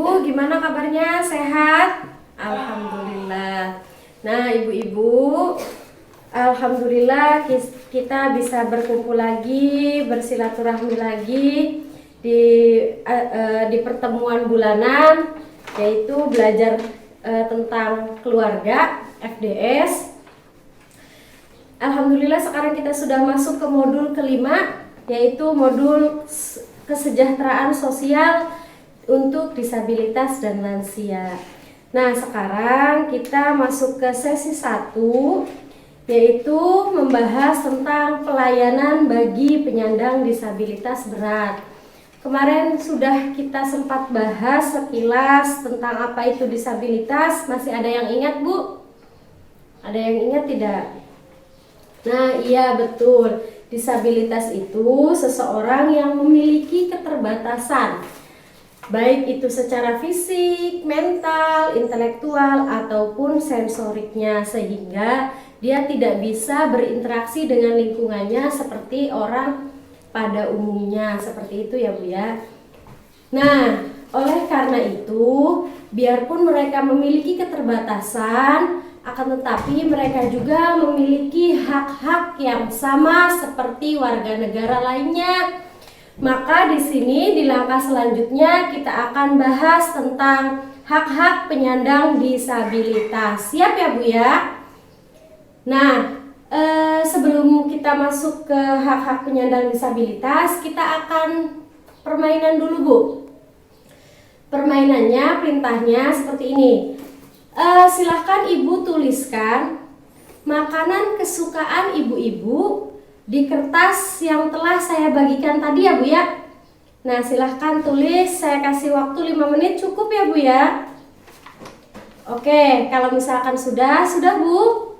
ibu-ibu, gimana kabarnya? Sehat? Alhamdulillah. Nah, ibu-ibu, alhamdulillah kita bisa berkumpul lagi, bersilaturahmi lagi di di pertemuan bulanan, yaitu belajar tentang keluarga FDS. Alhamdulillah sekarang kita sudah masuk ke modul kelima, yaitu modul kesejahteraan sosial untuk disabilitas dan lansia. Nah, sekarang kita masuk ke sesi 1, yaitu membahas tentang pelayanan bagi penyandang disabilitas berat. Kemarin sudah kita sempat bahas sekilas tentang apa itu disabilitas. Masih ada yang ingat, Bu? Ada yang ingat tidak? Nah, iya betul. Disabilitas itu seseorang yang memiliki keterbatasan, baik itu secara fisik, mental, intelektual, ataupun sensoriknya, sehingga dia tidak bisa berinteraksi dengan lingkungannya seperti orang pada umumnya. Seperti itu ya Bu ya. Nah, oleh karena itu, biarpun mereka memiliki keterbatasan, akan tetapi mereka juga memiliki hak-hak yang sama seperti warga negara lainnya. Maka di sini di langkah selanjutnya kita akan bahas tentang hak-hak penyandang disabilitas. Siap ya Bu ya? Nah, sebelum kita masuk ke hak-hak penyandang disabilitas, kita akan permainan dulu Bu. Permainannya, perintahnya seperti ini. Silahkan Ibu tuliskan makanan kesukaan ibu-ibu di kertas yang telah saya bagikan tadi ya Bu ya. Nah, silahkan tulis, saya kasih waktu 5 menit, cukup ya Bu ya. Oke, kalau misalkan sudah Bu.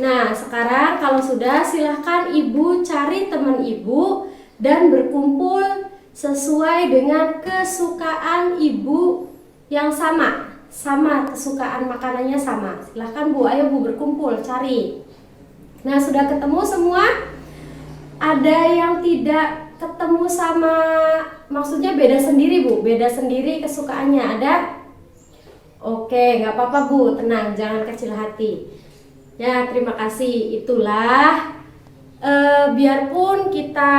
Nah, sekarang kalau sudah, silahkan Ibu cari teman Ibu dan berkumpul sesuai dengan kesukaan Ibu yang sama kesukaan makanannya sama. Silahkan Bu, ayo Bu berkumpul, cari. Nah, sudah ketemu semua? Ada yang tidak ketemu sama, maksudnya beda sendiri Bu, beda sendiri kesukaannya, ada? Oke, nggak apa-apa Bu, tenang, jangan kecil hati. Ya, terima kasih. Itulah, biarpun kita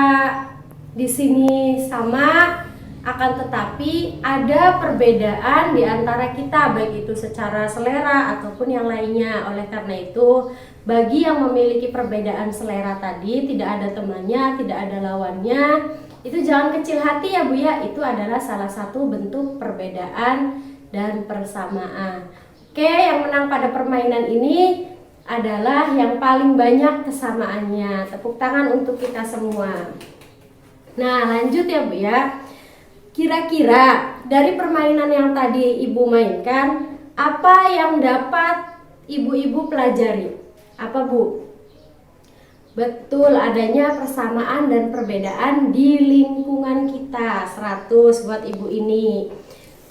di sini sama, akan tetapi ada perbedaan di antara kita, baik itu secara selera ataupun yang lainnya. Oleh karena itu, bagi yang memiliki perbedaan selera tadi, tidak ada temannya, tidak ada lawannya, itu jangan kecil hati ya Bu ya. Itu adalah salah satu bentuk perbedaan dan persamaan. Oke, yang menang pada permainan ini adalah yang paling banyak kesamaannya. Tepuk tangan untuk kita semua. Nah, lanjut ya Bu ya. Kira-kira dari permainan yang tadi Ibu mainkan, apa yang dapat ibu-ibu pelajari? Apa Bu? Betul, adanya persamaan dan perbedaan di lingkungan kita. 100 buat Ibu ini.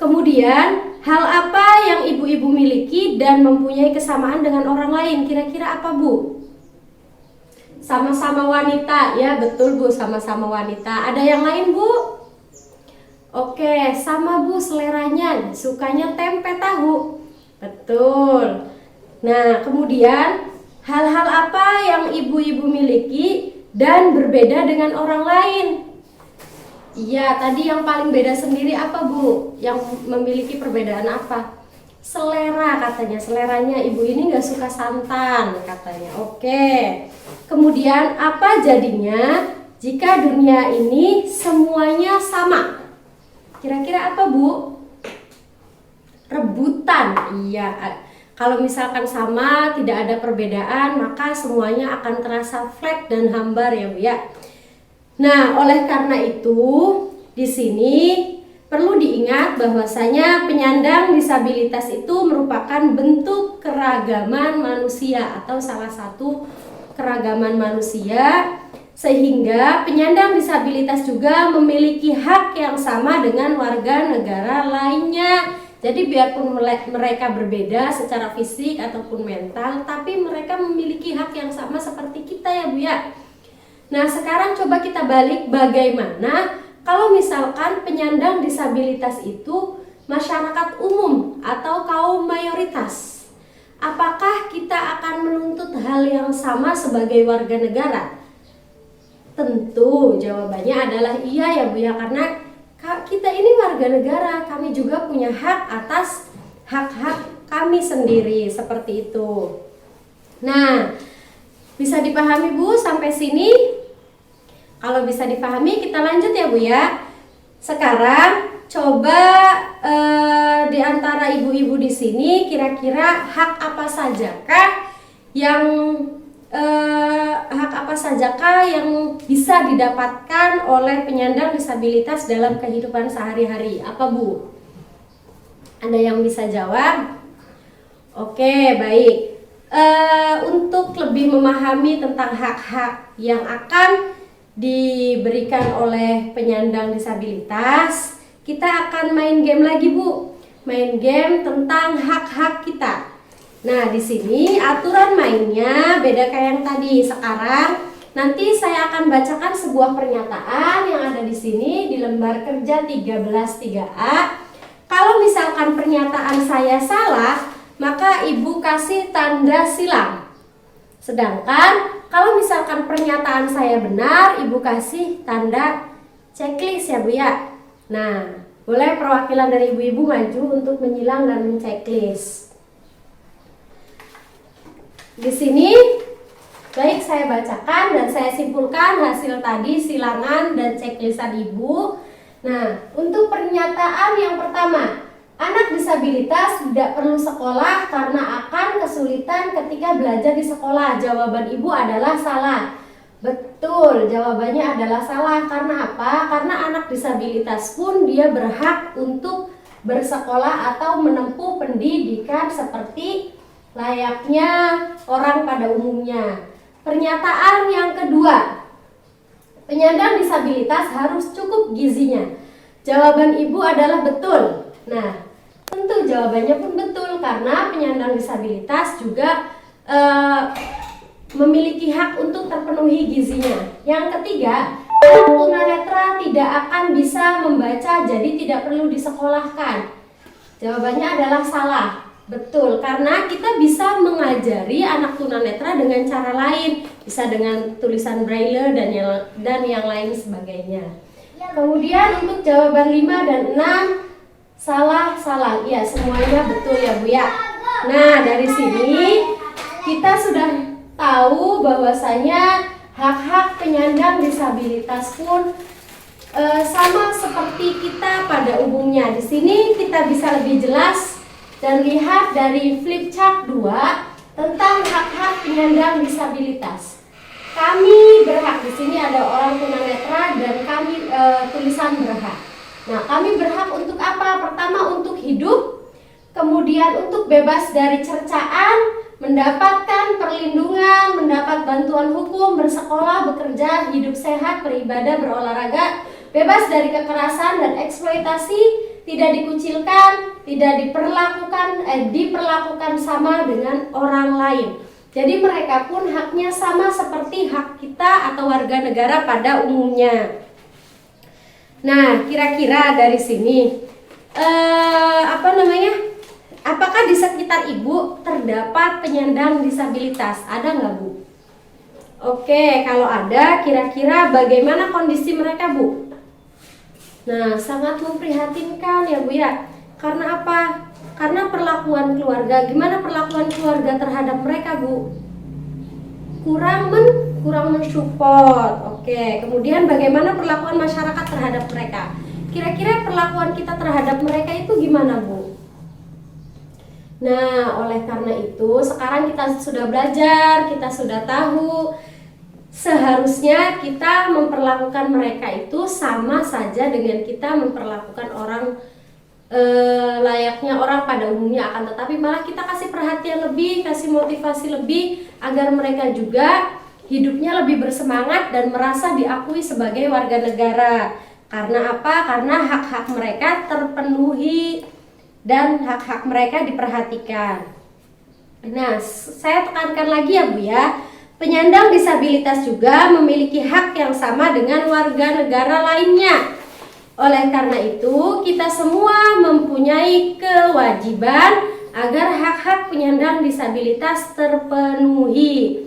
Kemudian, hal apa yang ibu-ibu miliki dan mempunyai kesamaan dengan orang lain? Kira-kira apa Bu? Sama-sama wanita, ya betul Bu, sama-sama wanita. Ada yang lain Bu? Oke, sama Bu seleranya, sukanya tempe tahu. Betul. Nah, kemudian hal-hal apa yang ibu-ibu miliki dan berbeda dengan orang lain? Iya, tadi yang paling beda sendiri apa Bu? Yang memiliki perbedaan apa? Selera katanya, seleranya ibu ini nggak suka santan katanya. Oke. Kemudian apa jadinya jika dunia ini semuanya sama? Kira-kira apa Bu? Rebutan. Iya. Kalau misalkan sama, tidak ada perbedaan, maka semuanya akan terasa flat dan hambar ya Bu ya. Nah, oleh karena itu, di sini perlu diingat bahwasanya penyandang disabilitas itu merupakan bentuk keragaman manusia atau salah satu keragaman manusia, sehingga penyandang disabilitas juga memiliki hak yang sama dengan warga negara lainnya. Jadi biarpun mereka berbeda secara fisik ataupun mental, tapi mereka memiliki hak yang sama seperti kita ya Bu ya. Nah, sekarang coba kita balik, bagaimana kalau misalkan penyandang disabilitas itu masyarakat umum atau kaum mayoritas, apakah kita akan menuntut hal yang sama sebagai warga negara? Tentu jawabannya adalah iya ya Bu ya, karena kita ini warga negara, kami juga punya hak atas hak-hak kami sendiri, seperti itu. Nah, bisa dipahami Bu sampai sini? Kalau bisa dipahami, kita lanjut ya Bu ya. Sekarang coba di antara ibu-ibu di sini kira-kira hak apa sajakah yang bisa didapatkan oleh penyandang disabilitas dalam kehidupan sehari-hari? Apa Bu? Ada yang bisa jawab? Oke, baik. Untuk lebih memahami tentang hak-hak yang akan diberikan oleh penyandang disabilitas, kita akan main game lagi Bu. Main game tentang hak-hak kita. Nah, di sini aturan mainnya beda kayak yang tadi. Sekarang nanti saya akan bacakan sebuah pernyataan yang ada di sini di lembar kerja 13-3A. Kalau misalkan pernyataan saya salah, maka Ibu kasih tanda silang. Sedangkan kalau misalkan pernyataan saya benar, Ibu kasih tanda checklist ya Bu ya. Nah, boleh perwakilan dari ibu-ibu maju untuk menyilang dan menceklis. Di sini, baik saya bacakan dan saya simpulkan hasil tadi silangan dan checklistan Ibu. Nah, untuk pernyataan yang pertama, anak disabilitas tidak perlu sekolah karena akan kesulitan ketika belajar di sekolah. Jawaban Ibu adalah salah. Betul, jawabannya adalah salah. Karena apa? Karena anak disabilitas pun dia berhak untuk bersekolah atau menempuh pendidikan seperti layaknya orang pada umumnya. Pernyataan yang kedua, penyandang disabilitas harus cukup gizinya. Jawaban Ibu adalah betul. Nah, tentu jawabannya pun betul karena penyandang disabilitas juga memiliki hak untuk terpenuhi gizinya. Yang ketiga, anak tunanetra tidak akan bisa membaca, jadi tidak perlu disekolahkan. Jawabannya adalah salah. Betul, karena kita bisa mengajari anak tunanetra dengan cara lain, bisa dengan tulisan braille dan yang lain sebagainya. Kemudian untuk jawaban 5 dan 6 salah. Iya, semuanya betul ya Bu ya. Nah, dari sini kita sudah tahu bahwasanya hak-hak penyandang disabilitas pun sama seperti kita pada umumnya. Di sini kita bisa lebih jelas dan lihat dari flip chart 2 tentang hak-hak penyandang disabilitas. Kami berhak, di sini ada orang tunanetra dan kami tulisan berhak. Nah, kami berhak untuk apa? Pertama untuk hidup, kemudian untuk bebas dari cercaan, mendapatkan perlindungan, mendapat bantuan hukum, bersekolah, bekerja, hidup sehat, beribadah, berolahraga, bebas dari kekerasan dan eksploitasi, tidak dikucilkan, tidak diperlakukan sama dengan orang lain. Jadi mereka pun haknya sama seperti hak kita atau warga negara pada umumnya. Nah, kira-kira dari sini apakah di sekitar Ibu terdapat penyandang disabilitas? Ada nggak Bu? Oke, kalau ada, kira-kira bagaimana kondisi mereka Bu? Nah, sangat memprihatinkan ya Bu ya. Karena apa? Karena perlakuan keluarga. Gimana perlakuan keluarga terhadap mereka Bu? Kurang mensupport. Oke, kemudian bagaimana perlakuan masyarakat terhadap mereka? Kira-kira perlakuan kita terhadap mereka itu gimana Bu? Nah, oleh karena itu sekarang kita sudah belajar, kita sudah tahu seharusnya kita memperlakukan mereka itu sama saja dengan kita memperlakukan orang layaknya orang pada umumnya, akan tetapi malah kita kasih perhatian lebih, kasih motivasi lebih agar mereka juga hidupnya lebih bersemangat dan merasa diakui sebagai warga negara. Karena apa? Karena hak-hak mereka terpenuhi dan hak-hak mereka diperhatikan. Nah, saya tekankan lagi ya Bu ya, penyandang disabilitas juga memiliki hak yang sama dengan warga negara lainnya. Oleh karena itu, kita semua mempunyai kewajiban agar hak-hak penyandang disabilitas terpenuhi.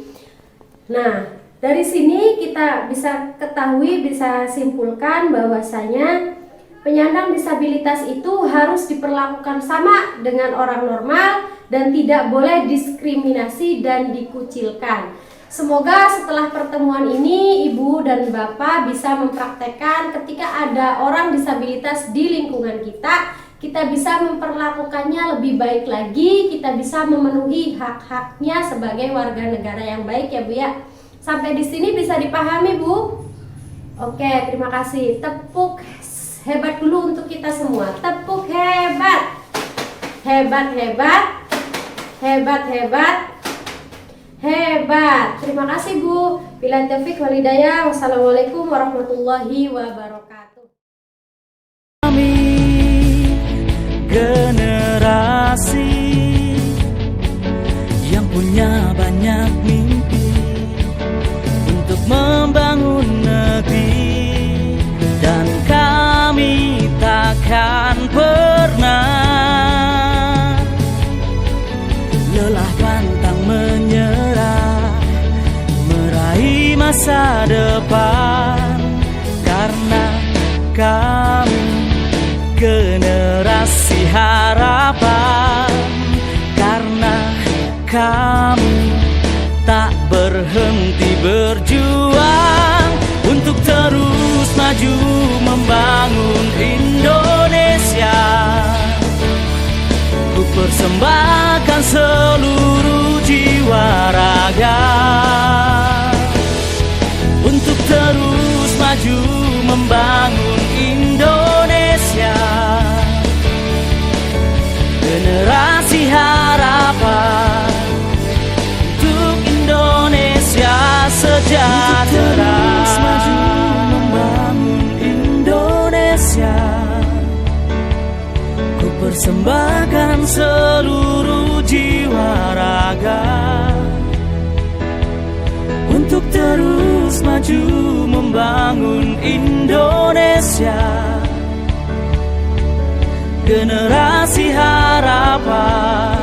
Nah, dari sini kita bisa ketahui, bisa simpulkan bahwasanya penyandang disabilitas itu harus diperlakukan sama dengan orang normal dan tidak boleh diskriminasi dan dikucilkan. Semoga setelah pertemuan ini Ibu dan Bapak bisa mempraktekkan ketika ada orang disabilitas di lingkungan kita bisa memperlakukannya lebih baik lagi, kita bisa memenuhi hak-haknya sebagai warga negara yang baik ya Bu ya. Sampai di sini bisa dipahami Bu? Oke, terima kasih. Tepuk hebat dulu untuk kita semua. Tepuk hebat. Hebat, hebat. Hebat, hebat. Hebat. Terima kasih Bu. Billahi taufiq wal hidayah. Wassalamualaikum warahmatullahi wabarakatuh. Generasi yang punya banyak mimpi untuk membangun negeri, dan kami takkan pernah lelah pantang menyerah meraih masa depan, karena kami generasi harapan, karena kami tak berhenti berjuang untuk terus maju membangun Indonesia. Ku persembahkan seluruh jiwa raga untuk terus maju membangun Indonesia. Generasi harapan untuk Indonesia sejahtera. Terus maju membangun Indonesia. Ku persembahkan seluruh jiwa raga untuk terus maju membangun Indonesia. Generasi harapan,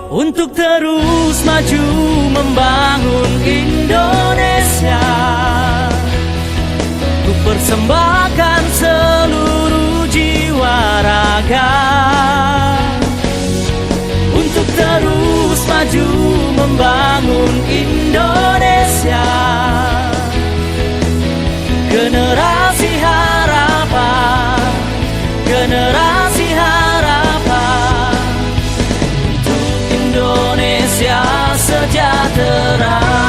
untuk terus maju membangun Indonesia. Ku persembahkan seluruh jiwa raga untuk terus maju membangun Indonesia. Generasi harapan, generasi harapan untuk Indonesia sejahtera.